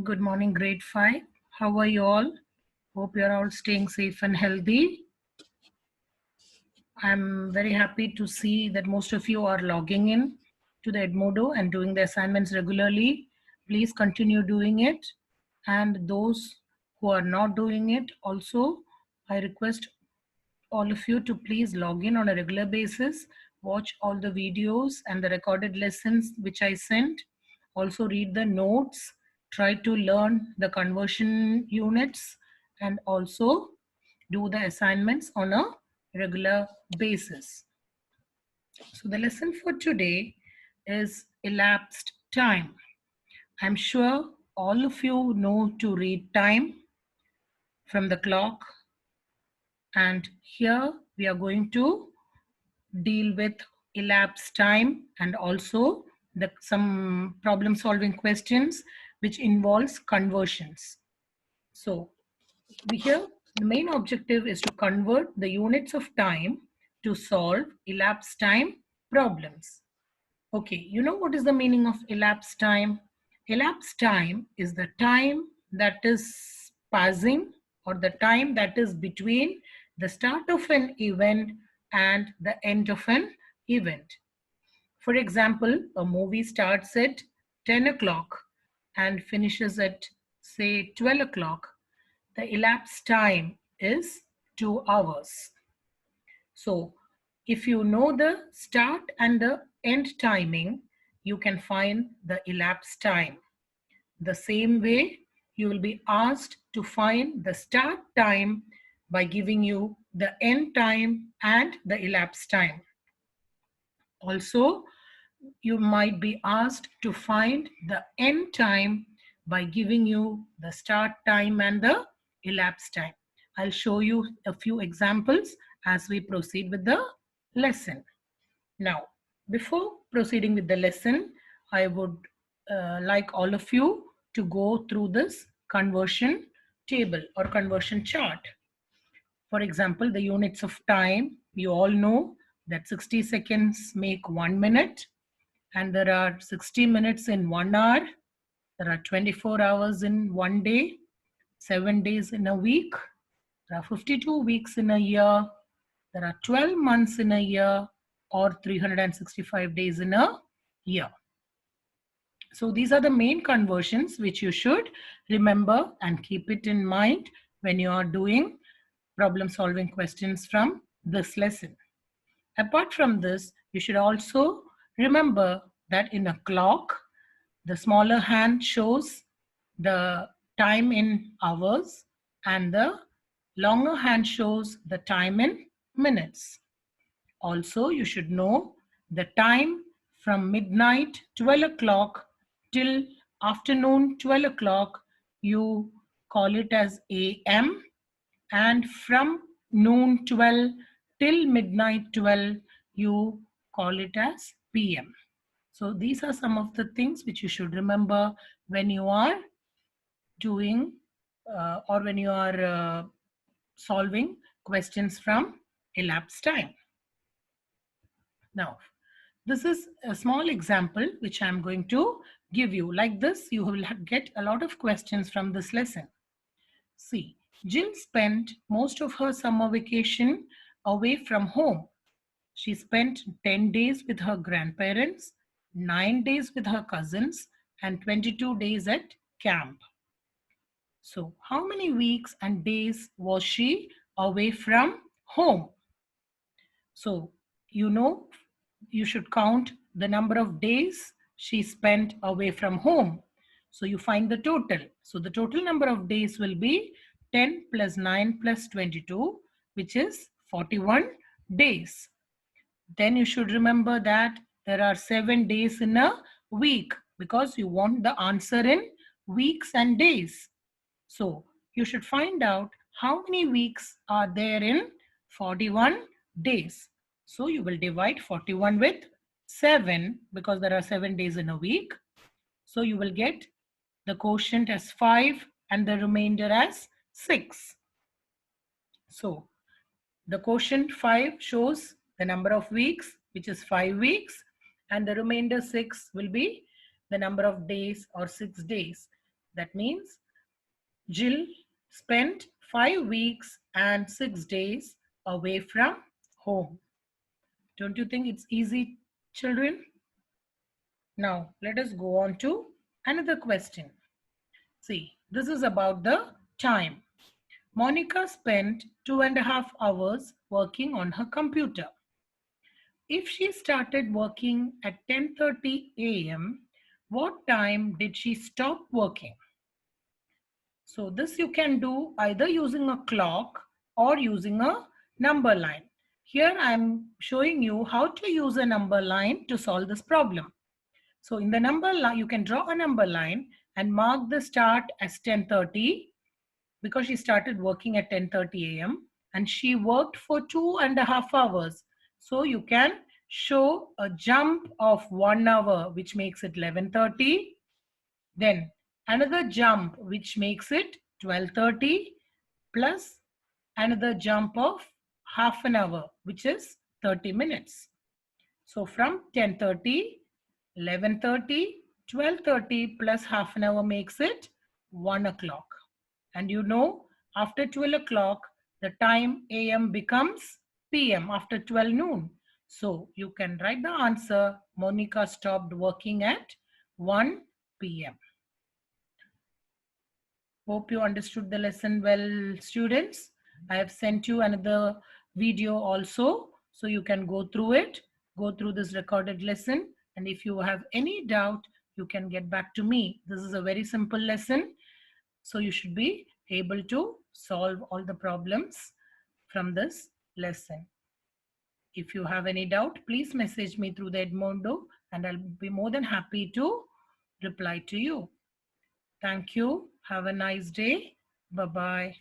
Good morning, grade 5. How are you all? Hope you're all staying safe and healthy. I'm very happy to see that most of you are logging in to the Edmodo and doing the assignments regularly. Please continue doing it. And those who are not doing it, also, I request all of you to please log in on a regular basis, watch all the videos and the recorded lessons which I sent. Also read the notes, try to learn the conversion units, and also do the assignments on a regular basis. So the lesson for today is elapsed time. I'm sure all of you know to read time from the clock, and here we are going to deal with elapsed time and also some problem solving questions which involves conversions. So here the main objective is to convert the units of time to solve elapsed time problems. Okay, you know what is the meaning of elapsed time? Elapsed time is the time that is passing or the time that is between the start of an event and the end of an event. For example, a movie starts at 10 o'clock and finishes at, say, 12 o'clock. The elapsed time is 2 hours. So if you know the start and the end timing, you can find the elapsed time. The same way, you will be asked to find the start time by giving you the end time and the elapsed time. Also, you might be asked to find the end time by giving you the start time and the elapsed time. I'll show you a few examples as we proceed with the lesson. Now, before proceeding with the lesson, I would like all of you to go through this conversion table or conversion chart. For example, the units of time, you all know that 60 seconds make 1 minute, and there are 60 minutes in 1 hour. There are 24 hours in 1 day, 7 days in a week. There are 52 weeks in a year. There are 12 months in a year or 365 days in a year. So these are the main conversions which you should remember and keep it in mind when you are doing problem solving questions from this lesson. Apart from this, you should also remember that in a clock, the smaller hand shows the time in hours and the longer hand shows the time in minutes. Also, you should know the time from midnight 12 o'clock till afternoon 12 o'clock, you call it as AM, and from noon 12 till midnight 12, you call it as PM. So these are some of the things which you should remember when you are doing or when you are solving questions from elapsed time. Now, this is a small example which I'm going to give you. Like this, you will get a lot of questions from this lesson. See, Jill spent most of her summer vacation away from home. She spent 10 days with her grandparents, 9 days with her cousins, and 22 days at camp. So, how many weeks and days was she away from home? So, you know, you should count the number of days she spent away from home. So, you find the total. So, the total number of days will be 10 plus 9 plus 22, which is 41 days. Then you should remember that there are 7 days in a week because you want the answer in weeks and days. So you should find out how many weeks are there in 41 days. So you will divide 41 with 7 because there are 7 days in a week. So you will get the quotient as 5 and the remainder as 6. So the quotient 5 shows the number of weeks, which is 5 weeks, and the remainder 6 will be the number of days or 6 days. That means Jill spent 5 weeks and 6 days away from home. Don't you think it's easy, children? Now, let us go on to another question. See, this is about the time. Monica spent 2.5 hours working on her computer. If she started working at 10:30 a.m., what time did she stop working? So this you can do either using a clock or using a number line. Here I am showing you how to use a number line to solve this problem. So in the number line, you can draw a number line and mark the start as 10:30 because she started working at 10:30 a.m. and she worked for 2.5 hours. So you can show a jump of 1 hour, which makes it 11:30. Then another jump, which makes it 12:30 plus another jump of half an hour, which is 30 minutes. So from 10:30, 11:30, 12:30 plus half an hour makes it 1 o'clock. And you know, after 12 o'clock, the time AM becomes PM after 12 noon. So you can write the answer, Monica stopped working at 1 p.m. Hope you understood the lesson well, students. I have sent you another video also, so you can go through this recorded lesson. And if you have any doubt, you can get back to me. This is a very simple lesson, so you should be able to solve all the problems from this lesson. If you have any doubt, please message me through the Edmodo, and I'll be more than happy to reply to you. Thank you. Have a nice day. Bye-bye.